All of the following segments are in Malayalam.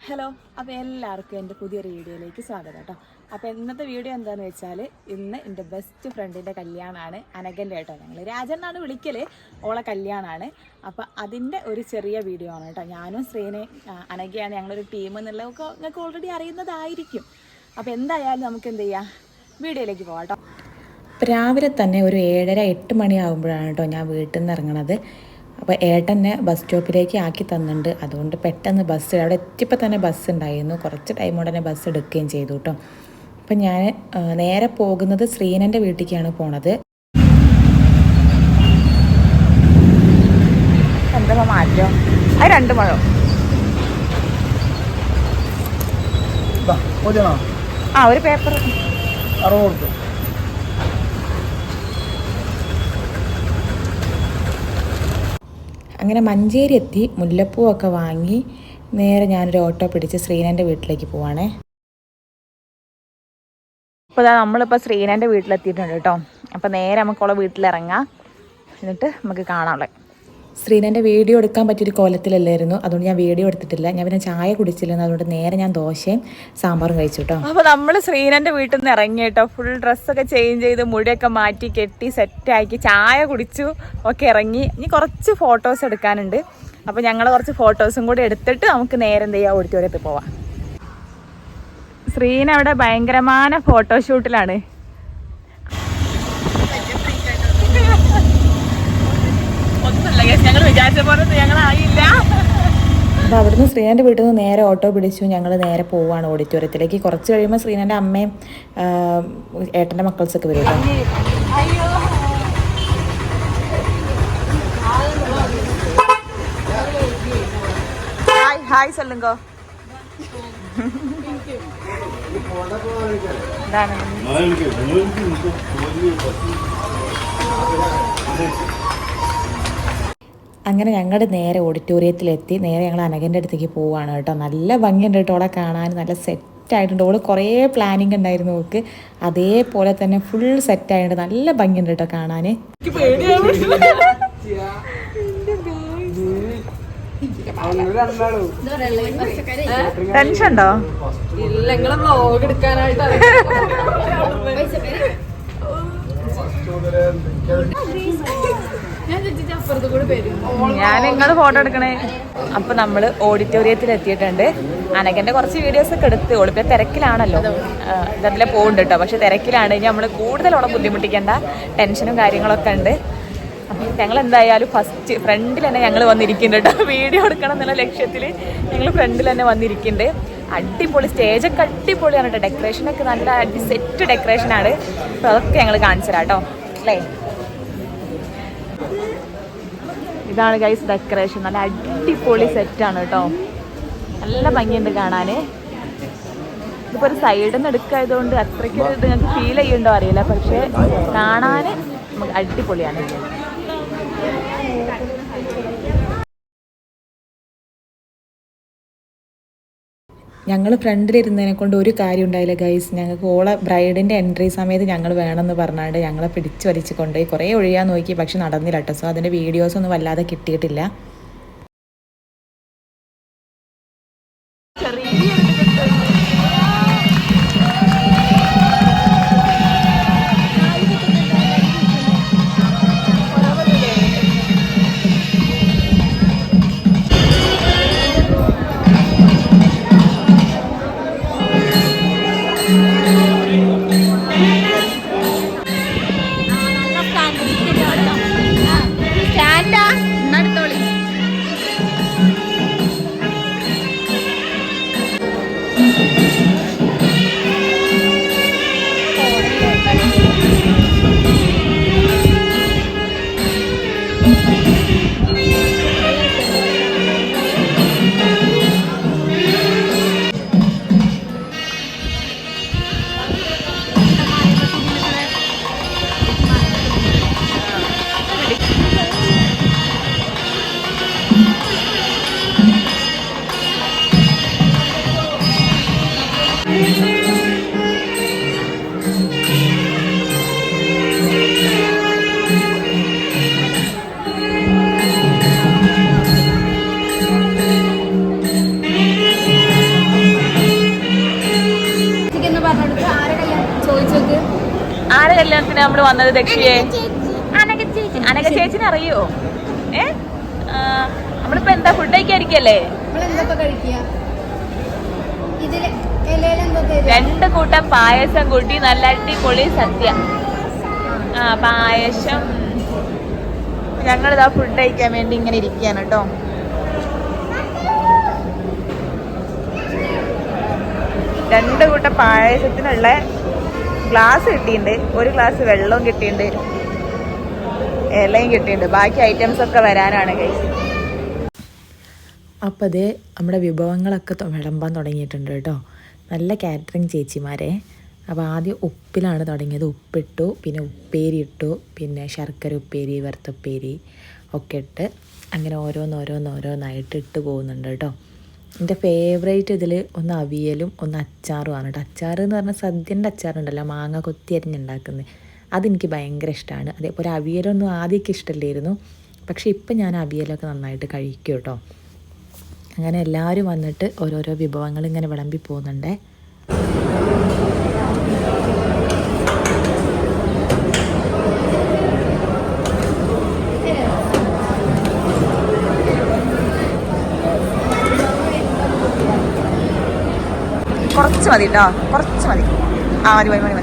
ഹലോ, അപ്പോൾ എല്ലാവർക്കും എൻ്റെ പുതിയൊരു വീഡിയോയിലേക്ക് സ്വാഗതം കേട്ടോ. അപ്പോൾ ഇന്നത്തെ വീഡിയോ എന്താണെന്ന് വെച്ചാൽ, ഇന്ന് എൻ്റെ ബെസ്റ്റ് ഫ്രണ്ടിൻ്റെ കല്യാണമാണ്. അനഘൻ്റെ കേട്ടോ. ഞങ്ങൾ രാജെന്നാണ് വിളിക്കൽ, ഓളെ കല്യാണമാണ്. അപ്പോൾ അതിൻ്റെ ഒരു ചെറിയ വീഡിയോ ആണ് കേട്ടോ. ഞാനും ശ്രീനെ അനഘയാണ് ഞങ്ങളൊരു ടീം എന്നുള്ളതൊക്കെ നിങ്ങൾക്ക് ഓൾറെഡി അറിയുന്നതായിരിക്കും. അപ്പോൾ എന്തായാലും നമുക്ക് എന്ത് ചെയ്യാം, വീഡിയോയിലേക്ക് പോകാം കേട്ടോ. രാവിലെ തന്നെ ഒരു 7:30-8 മണിയാകുമ്പോഴാണ് കേട്ടോ ഞാൻ വീട്ടിൽ നിന്ന് ഇറങ്ങണത്. അപ്പോൾ ഏട്ടനെ ബസ് സ്റ്റോപ്പിലേക്ക് ആക്കി തന്നിട്ടുണ്ട്. അതുകൊണ്ട് പെട്ടെന്ന് ബസ് അവിടെ എത്തിയപ്പോൾ തന്നെ ബസ് ഉണ്ടായിരുന്നു. കുറച്ച് ടൈം കൊണ്ട് തന്നെ ബസ് എടുക്കുകയും ചെയ്തു കേട്ടോ. അപ്പം ഞാൻ നേരെ പോകുന്നത് ശ്രീനൻ്റെ വീട്ടിലേക്കാണ് പോണത്. എന്താ മാറ്റോ? അത് 2 മഴ ഒരു പേപ്പർ 60. അങ്ങനെ മഞ്ചേരി എത്തി മുല്ലപ്പൂവൊക്കെ വാങ്ങി നേരെ ഞാനൊരു ഓട്ടോ പിടിച്ച് ശ്രീനൻ്റെ വീട്ടിലേക്ക് പോവാണേ. അപ്പോൾ നമ്മളിപ്പോൾ ശ്രീനൻ്റെ വീട്ടിലെത്തിയിട്ടുണ്ട് കേട്ടോ. അപ്പോൾ നേരെ നമുക്കുള്ള വീട്ടിലിറങ്ങാം, എന്നിട്ട് നമുക്ക് കാണാനുള്ളത്. ശ്രീനൻ്റെ വീഡിയോ എടുക്കാൻ പറ്റിയൊരു കോലത്തിലല്ലായിരുന്നു, അതുകൊണ്ട് ഞാൻ വീഡിയോ എടുത്തിട്ടില്ല. ഞാൻ പിന്നെ ചായ കുടിച്ചില്ലെന്ന്, അതുകൊണ്ട് നേരെ ഞാൻ ദോശയും സാമ്പാറും കഴിച്ചു കേട്ടോ. അപ്പോൾ നമ്മൾ ശ്രീനൻ്റെ വീട്ടിൽ നിന്ന് ഇറങ്ങി കേട്ടോ. ഫുൾ ഡ്രസ്സൊക്കെ ചേഞ്ച് ചെയ്ത് മുടിയൊക്കെ മാറ്റി കെട്ടി സെറ്റാക്കി ചായ കുടിച്ചു ഒക്കെ ഇറങ്ങി. ഇനി കുറച്ച് ഫോട്ടോസ് എടുക്കാനുണ്ട്. അപ്പോൾ ഞങ്ങൾ കുറച്ച് ഫോട്ടോസും കൂടി എടുത്തിട്ട് നമുക്ക് നേരെ എന്ത് ചെയ്യാം, ഓഡിറ്റോറിയത്തിൽ പോവാം. ശ്രീന അവിടെ ഭയങ്കരമായ ഫോട്ടോഷൂട്ടിലാണ്. ഞങ്ങൾ വിചാരിച്ച പോലെ ഞങ്ങളായില്ല. അപ്പോൾ അവിടുന്ന് ശ്രീനൻ്റെ വീട്ടിൽ നിന്ന് നേരെ ഓട്ടോ പിടിച്ചു. ഞങ്ങൾ നേരെ പോവാണ് ഓഡിറ്റോറിയത്തിലേക്ക്. കുറച്ച് കഴിയുമ്പോൾ ശ്രീനൻ്റെ അമ്മയും ഏട്ടൻ്റെ മക്കൾസൊക്കെ വരും കേട്ടോ. ഹായ് சொல்லுங்க. അങ്ങനെ ഞങ്ങൾ നേരെ ഓഡിറ്റോറിയത്തിലെത്തി. നേരെ ഞങ്ങൾ അനഘൻ്റെ അടുത്തേക്ക് പോവുകയാണ് കേട്ടോ. നല്ല ഭംഗിയുണ്ട് കേട്ടോ ഓളെ കാണാൻ. നല്ല സെറ്റായിട്ടുണ്ട്. ഓള് കുറേ പ്ലാനിങ് ഉണ്ടായിരുന്നു ഓൾക്ക്. അതേപോലെ തന്നെ ഫുൾ സെറ്റായിട്ടുണ്ട്. നല്ല ഭംഗിയുണ്ട് കേട്ടോ കാണാൻ. ടെൻഷൻ ഉണ്ടോ? ഇല്ല, നിങ്ങളെ വ്ലോഗ് എടുക്കാനായിട്ട് ഞാൻ നിങ്ങൾ ഫോട്ടോ എടുക്കണേ. അപ്പൊ നമ്മള് ഓഡിറ്റോറിയത്തിൽ എത്തിയിട്ടുണ്ട്. അനഘന്റെ കുറച്ച് വീഡിയോസ് ഒക്കെ എടുത്ത് ഓളിപ്പോ തിരക്കിലാണല്ലോ, ഇതിലെ പോകുന്നുണ്ട് കേട്ടോ. പക്ഷെ തിരക്കിലാണ്. ഇനി നമ്മള് കൂടുതലോളം ബുദ്ധിമുട്ടിക്കേണ്ട, ടെൻഷനും കാര്യങ്ങളൊക്കെ ഉണ്ട്. അപ്പം ഞങ്ങൾ എന്തായാലും ഫസ്റ്റ് ഫ്രണ്ടിൽ തന്നെ ഞങ്ങൾ വന്നിരിക്കുന്നുണ്ട് കേട്ടോ. വീഡിയോ എടുക്കണം എന്നുള്ള ലക്ഷ്യത്തിൽ ഞങ്ങൾ ഫ്രണ്ടിൽ തന്നെ വന്നിരിക്കുന്നുണ്ട്. അടിപൊളി സ്റ്റേജൊക്കെ അടിപൊളിയാണ് കേട്ടോ. ഡെക്കറേഷനൊക്കെ നല്ല സെറ്റ് ഡെക്കറേഷനാണ്. അപ്പോൾ അതൊക്കെ ഞങ്ങൾ കാണിച്ചു തരാം കേട്ടോ. അല്ലേ, ഇതാണ് ഗൈസ് ഡെക്കറേഷൻ. നല്ല അടിപൊളി സെറ്റാണ് കേട്ടോ. നല്ല ഭംഗിയുണ്ട് കാണാൻ. ഇതിപ്പോൾ ഒരു സൈഡിൽ നിന്ന് എടുക്കായതുകൊണ്ട് അത്രയ്ക്ക് ഇത് ഞങ്ങൾക്ക് ഫീൽ ചെയ്യുന്നുണ്ടോ അറിയില്ല, പക്ഷേ കാണാൻ നമുക്ക് അടിപൊളിയാണ്. ഞങ്ങൾ ഫ്രണ്ടിലിരുന്നതിനെ കൊണ്ട് ഒരു കാര്യം ഉണ്ടായില്ല ഗൈസ്. ഞങ്ങൾക്ക് ഓളെ ബ്രൈഡിൻ്റെ എൻട്രി സമയത്ത് ഞങ്ങൾ വേണമെന്ന് പറഞ്ഞാണ്ട് ഞങ്ങളെ പിടിച്ച് വലിച്ച് കൊണ്ടുപോയി. കുറേ ഒഴിയാൻ നോക്കി, പക്ഷെ നടന്നില്ല കേട്ടോ. സോ അതിൻ്റെ വീഡിയോസൊന്നും വല്ലാതെ കിട്ടിയിട്ടില്ല. ആരെ കല്യാണത്തിന് നമ്മള് വന്നത് ദക്ഷിയെ? അനക ചേച്ചിനെ അറിയോ? നമ്മളിപ്പോ എന്താ ഫുഡ് കഴിക്കായിരിക്കല്ലേ? 2 കൂട്ടം പായസം കൂട്ടി നല്ല അടിപൊളി സദ്യ. പായസം. ഞങ്ങളിതാ ഫുഡ് കഴിക്കാൻ വേണ്ടി ഇങ്ങനെ ഇരിക്കുകയാണ് കേട്ടോ. രണ്ട് കൂട്ടം പായസത്തിനുള്ള ഗ്ലാസ് കിട്ടിയിട്ടുണ്ട്, 1 ഗ്ലാസ് വെള്ളവും കിട്ടിയിട്ടുണ്ട്, ഇലയും കിട്ടിയിട്ടുണ്ട്. ബാക്കി ഐറ്റംസ് ഒക്കെ വരാനാണ് കഴിച്ചത്. അപ്പോൾ അത് നമ്മുടെ വിഭവങ്ങളൊക്കെ വിളമ്പാൻ തുടങ്ങിയിട്ടുണ്ട് കേട്ടോ. നല്ല കാറ്ററിങ് ചേച്ചിമാരെ. അപ്പോൾ ആദ്യം ഉപ്പിലാണ് തുടങ്ങിയത്. ഉപ്പിട്ടു, പിന്നെ ഉപ്പേരി ഇട്ടു, പിന്നെ ശർക്കര ഉപ്പേരി, വറുത്തുപ്പേരി ഒക്കെ ഇട്ട് അങ്ങനെ ഓരോന്നായിട്ട് ഇട്ട് പോകുന്നുണ്ട് കേട്ടോ. എൻ്റെ ഫേവറേറ്റ് ഇതിൽ ഒന്ന് അവിയലും ഒന്ന് അച്ചാറുമാണ് കേട്ടോ. അച്ചാർ എന്ന് പറഞ്ഞാൽ സദ്യൻ്റെ അച്ചാറുണ്ടല്ലോ, മാങ്ങ കൊത്തി അരിഞ്ഞുണ്ടാക്കുന്നത്, അതെനിക്ക് ഭയങ്കര ഇഷ്ടമാണ്. അതേപോലെ അവിയലൊന്നും ആദ്യമൊക്കെ ഇഷ്ടമല്ലായിരുന്നു, പക്ഷേ ഇപ്പം ഞാൻ അവിയലൊക്കെ നന്നായിട്ട് കഴിക്കും കേട്ടോ. അങ്ങനെ എല്ലാവരും വന്നിട്ട് ഓരോരോ വിഭവങ്ങൾ ഇങ്ങനെ വിളമ്പി പോകുന്നുണ്ടേ. കുറച്ച് മതി കേട്ടോ, കുറച്ച് മതി. മതി.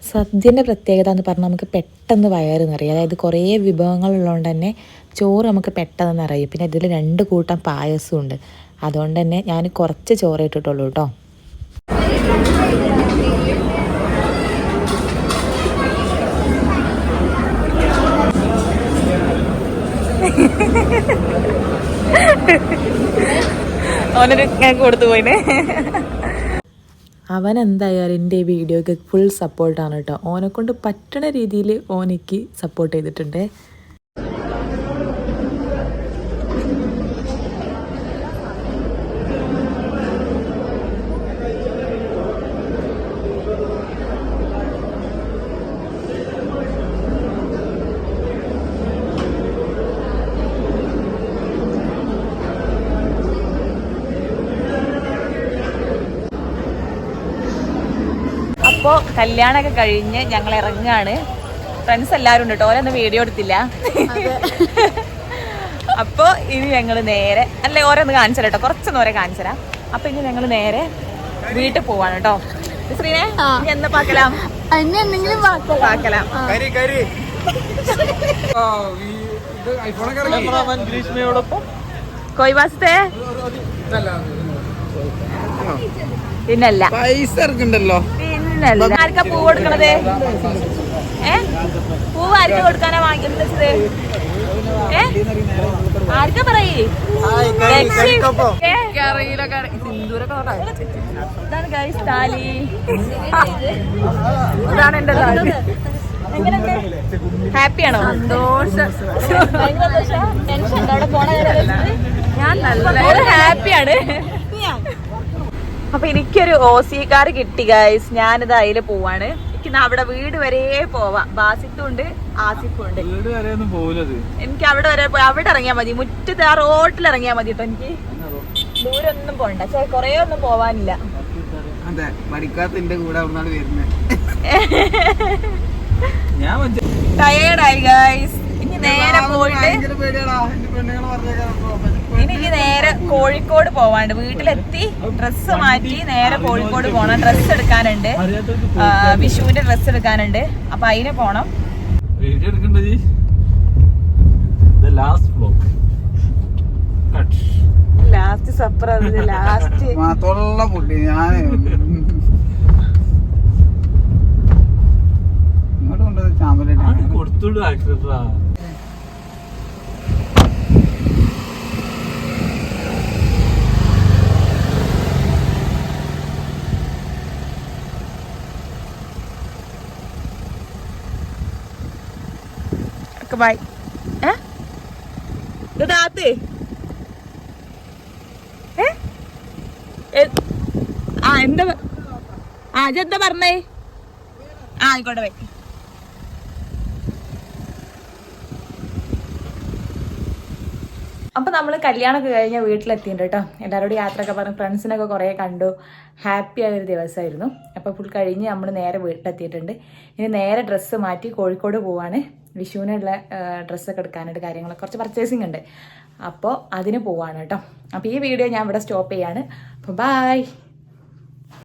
സദ്യൻ്റെ പ്രത്യേകത എന്ന് പറഞ്ഞാൽ നമുക്ക് പെട്ടെന്ന് വയറ് നിറയും. അതായത് കുറേ വിഭവങ്ങളുള്ളതുകൊണ്ട് തന്നെ ചോറ് നമുക്ക് പെട്ടെന്ന് നിറയും. പിന്നെ ഇതിൽ 2 കൂട്ടം പായസവും ഉണ്ട്. അതുകൊണ്ട് തന്നെ ഞാൻ കുറച്ച് ചോറ് ഇട്ടിട്ടുള്ളൂ കേട്ടോ. ഓനൊരു കൊടുത്തു പോയിനെ. അവൻ എന്തായാലും എൻ്റെ ഈ വീഡിയോക്ക് ഫുൾ സപ്പോർട്ടാണ് കേട്ടോ. ഓനെക്കൊണ്ട് പറ്റണ രീതിയിൽ ഓനെക്ക് സപ്പോർട്ട് ചെയ്തിട്ടുണ്ട്. അപ്പോൾ കല്യാണമൊക്കെ കഴിഞ്ഞ് ഞങ്ങൾ ഇറങ്ങുകയാണ്. ഫ്രണ്ട്സ് എല്ലാവരും ഉണ്ട് കേട്ടോ, ഓരോന്നും വീഡിയോ എടുത്തില്ല. അപ്പോൾ ഇനി ഞങ്ങൾ നേരെ ഓരോന്ന് കാണിച്ചു കേട്ടോ, കുറച്ചൊന്നും ഓരോ കാണിച്ചു തരാം. അപ്പോൾ ഇനി ഞങ്ങൾ നേരെ വീട്ടിൽ പോവാണ് കേട്ടോ. ശ്രീനെ എന്ന് പാക്കലാം പാക്കലാം. കൊയ്വാസത്തെ പിന്നല്ല പൈസ ഇറക്കണ്ടല്ലോ. പിന്നല്ല ആർക്കാ പൂ കൊടുക്കണത്? പൂവ് ആർക്കാ കൊടുക്കാനാ വാങ്ങിയത്? ആർക്കാ പറയേ? ഇതാണ് ഗൈസ് താലി. ഇതാണ് എന്റെ താലി. എങ്ങനെയുണ്ട്? ഹാപ്പിയാണോ? സന്തോഷം. ടെൻഷൻ ഉണ്ടോ അവിടെ പോണ? ഞാൻ നല്ല ഹാപ്പിയാണ്. അപ്പൊ എനിക്കൊരു ഓസിക്കാർ കിട്ടി ഗൈസ്. ഞാനിത് അതില് പോവാണ്. എനിക്ക് അവിടെ വീട് വരെ പോവാം. ബാസിത്തും ഉണ്ട്, ആസിഫും ഉണ്ട്. എനിക്ക് അവിടെ വരെ അവിടെ ഇറങ്ങിയാൽ മതി. മുറ്റത്ത് ആ റോട്ടിൽ ഇറങ്ങിയാൽ മതി കേട്ടോ. എനിക്ക് ദൂരൊന്നും പോണ്ട, കൊറേ ഒന്നും പോവാനില്ല. ടയേർഡായി ഗൈസ്. ഇനി നേരെ പോയിട്ട് ഇനി നേരെ കോഴിക്കോട് പോവാണ്ട്. വീട്ടിലെത്തി ഡ്രസ്സ് മാറ്റി നേരെ കോഴിക്കോട് പോണം. ഡ്രസ്സ് എടുക്കാനുണ്ട്, വിഷുവിന്റെ ഡ്രസ്സ് എടുക്കാനുണ്ട്. അപ്പൊ അതിന് പോണം. Last surprise. ലാസ്റ്റ് കൊടുത്തുള്ളൂ. ബൈ. ഇതാത്ത് എന്താ ഇതെന്താ പറഞ്ഞേ? ആയിക്കോട്ടെ ബൈ. അപ്പൊ നമ്മൾ കല്യാണമൊക്കെ കഴിഞ്ഞ വീട്ടിലെത്തിയിട്ടുണ്ട് കേട്ടോ. എല്ലാവരോടും യാത്രയൊക്കെ പറഞ്ഞ് ഫ്രണ്ട്സിനൊക്കെ കുറേ കണ്ടു. ഹാപ്പി ആയൊരു ദിവസമായിരുന്നു. അപ്പോൾ ഫുൾ കഴിഞ്ഞ് നമ്മൾ നേരെ വീട്ടിലെത്തിയിട്ടുണ്ട്. ഇനി നേരെ ഡ്രസ്സ് മാറ്റി കോഴിക്കോട് പോവാണ്. വിഷുവിനുള്ള ഡ്രസ്സൊക്കെ എടുക്കാനായിട്ട് കാര്യങ്ങളൊക്കെ കുറച്ച് പർച്ചേസിങ് ഉണ്ട്. അപ്പോൾ അതിന് പോവാണ് കേട്ടോ. അപ്പോൾ ഈ വീഡിയോ ഞാൻ ഇവിടെ സ്റ്റോപ്പ് ചെയ്യാണ്. അപ്പോൾ ബൈ.